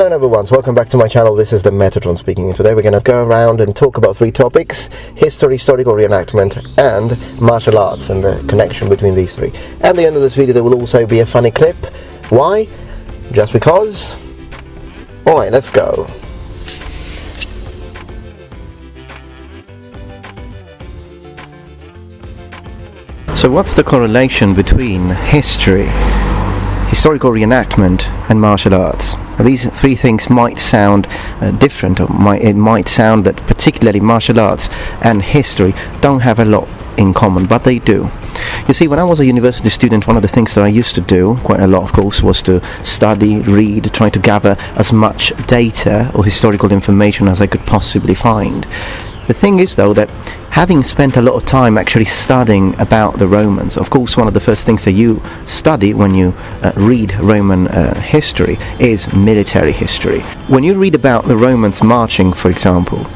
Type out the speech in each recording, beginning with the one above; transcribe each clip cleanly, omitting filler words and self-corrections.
Hello everyone, so welcome back to my channel. This is the Metatron speaking, and today we're going to go around and talk about three topics: history, historical reenactment, and martial arts, and the connection between these three. At the end of this video there will also be a funny clip. Why? Just because? Alright, let's go. So what's the correlation between history, historical reenactment, and martial arts? Now, these three things might sound different, or it might sound that particularly martial arts and history don't have a lot in common, but they do. You see, when I was a university student, one of the things that I used to do, quite a lot of course, was to study, read, try to gather as much data or historical information as I could possibly find. The thing is, though, that having spent a lot of time actually studying about the Romans, of course one of the first things that you study when you read Roman history is military history. When you read about the Romans marching, for example,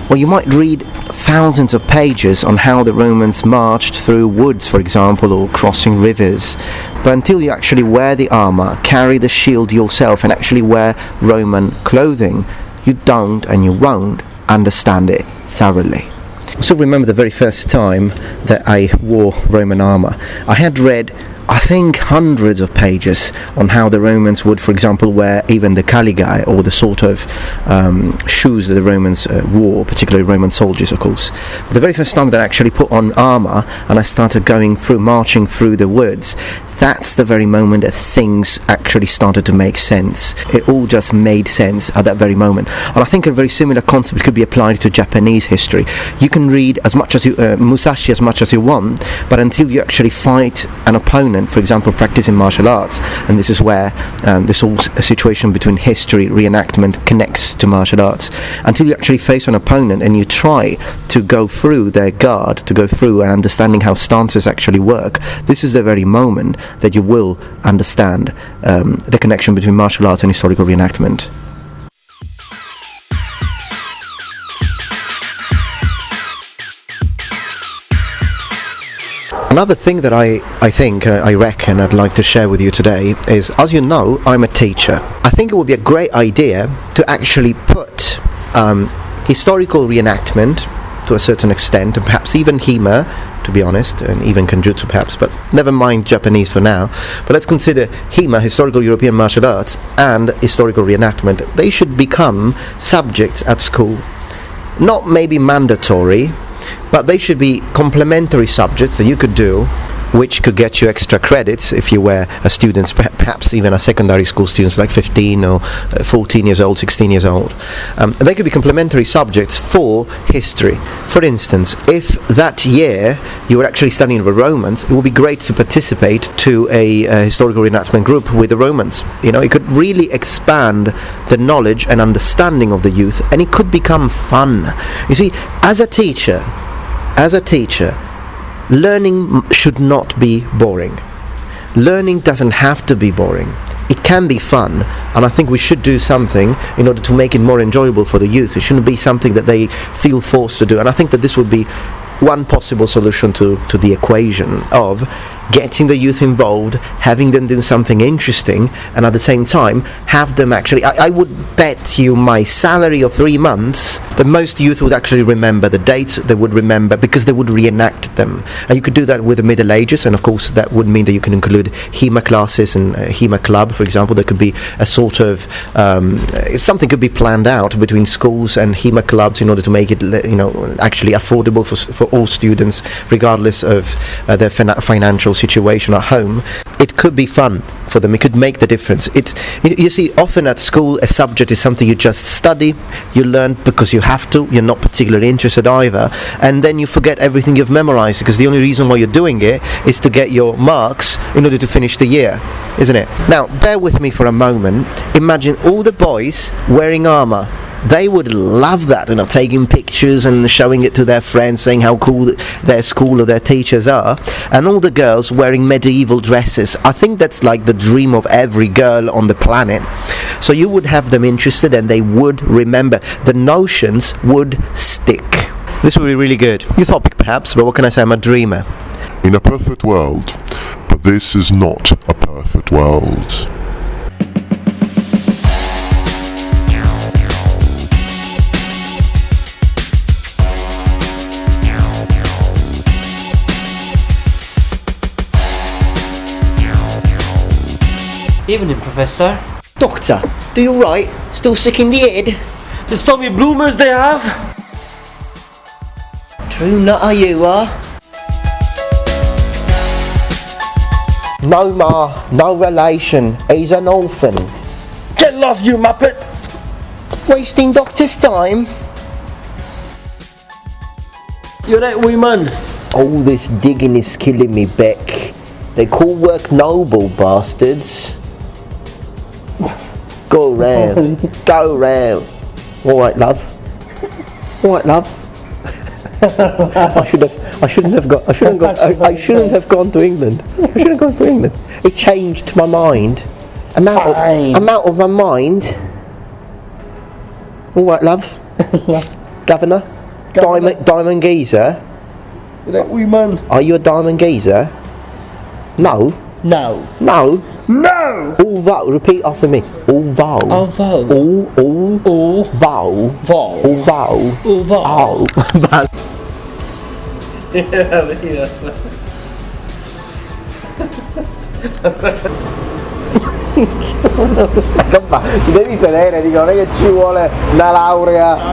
well, you might read thousands of pages on how the Romans marched through woods, for example, or crossing rivers. But until you actually wear the armor, carry the shield yourself, and actually wear Roman clothing, you don't and you won't understand it thoroughly. I still remember the very first time that I wore Roman armor. I had read, I think, hundreds of pages on how the Romans would, for example, wear even the caligae, or the sort of shoes that the Romans wore, particularly Roman soldiers, of course. But the very first time that I actually put on armor and I started marching through the woods, that's the very moment that things actually started to make sense. It all just made sense at that very moment. And I think a very similar concept could be applied to Japanese history. You can read as much as you, Musashi as much as you want, but until you actually fight an opponent, for example, practicing martial arts, and this is where this whole situation between history, reenactment connects to martial arts, until you actually face an opponent and you try to go through their guard, to go through and understanding how stances actually work, this is the very moment that you will understand the connection between martial arts and historical reenactment. Another thing that I reckon I'd like to share with you today is, as you know, I'm a teacher. I think it would be a great idea to actually put historical reenactment to a certain extent, and perhaps even HEMA, to be honest, and even Kenjutsu perhaps, but never mind Japanese for now. But let's consider HEMA, historical European martial arts, and historical reenactment. They should become subjects at school. Not maybe mandatory, but they should be complementary subjects that you could do, which could get you extra credits if you were a student, perhaps even a secondary school student, like 15 or 14 years old, 16 years old. They could be complementary subjects for history. For instance, if that year you were actually studying the Romans, it would be great to participate to a historical reenactment group with the Romans. You know, it could really expand the knowledge and understanding of the youth, and it could become fun. You see, as a teacher, learning should not be boring. Learning doesn't have to be boring. It can be fun, and I think we should do something in order to make it more enjoyable for the youth. It shouldn't be something that they feel forced to do, and I think that this would be one possible solution to the equation of getting the youth involved, having them do something interesting, and at the same time have them actually, I would bet you my salary of 3 months that most youth would actually remember the dates. They would remember because they would reenact them. And you could do that with the Middle Ages, and of course that would mean that you can include HEMA classes and HEMA club, for example. There could be a sort of something could be planned out between schools and HEMA clubs in order to make it, you know, actually affordable for all students, regardless of their financial situation at home. It could be fun for them. It could make the difference. You see, often at school a subject is something you just study, you learn because you have to, you're not particularly interested either, and then you forget everything you've memorized, because the only reason why you're doing it is to get your marks in order to finish the year, isn't it? Now, bear with me for a moment. Imagine all the boys wearing armor. They would love that, you know, taking pictures and showing it to their friends, saying how cool their school or their teachers are, and all the girls wearing medieval dresses. I think that's like the dream of every girl on the planet. So you would have them interested, and they would remember. The notions would stick. This would be really good. Utopic perhaps, but what can I say? I'm a dreamer. In a perfect world, but this is not a perfect world. Evening, Professor. Doctor, do you alright? Still sick in the head? The stormy bloomers they have. True nutter you are. No ma, no relation, he's an orphan. Get lost, you muppet. Wasting doctor's time? You're that wee man. All this digging is killing me, Beck. They call work noble, bastards. Go round, go round. Alright, love. Alright, love. I shouldn't have gone to England. I shouldn't have gone to England. It changed my mind. I'm out of my mind. Alright, love. Governor. Diamond geezer. You're that wee man. Are you a diamond geezer? No. No. No. No! All vow. Repeat after me. All vow. All vow. All vow. Vow. All vow. All vow. Oh. Ti devi sedere, dico, non è che ci vuole una laurea.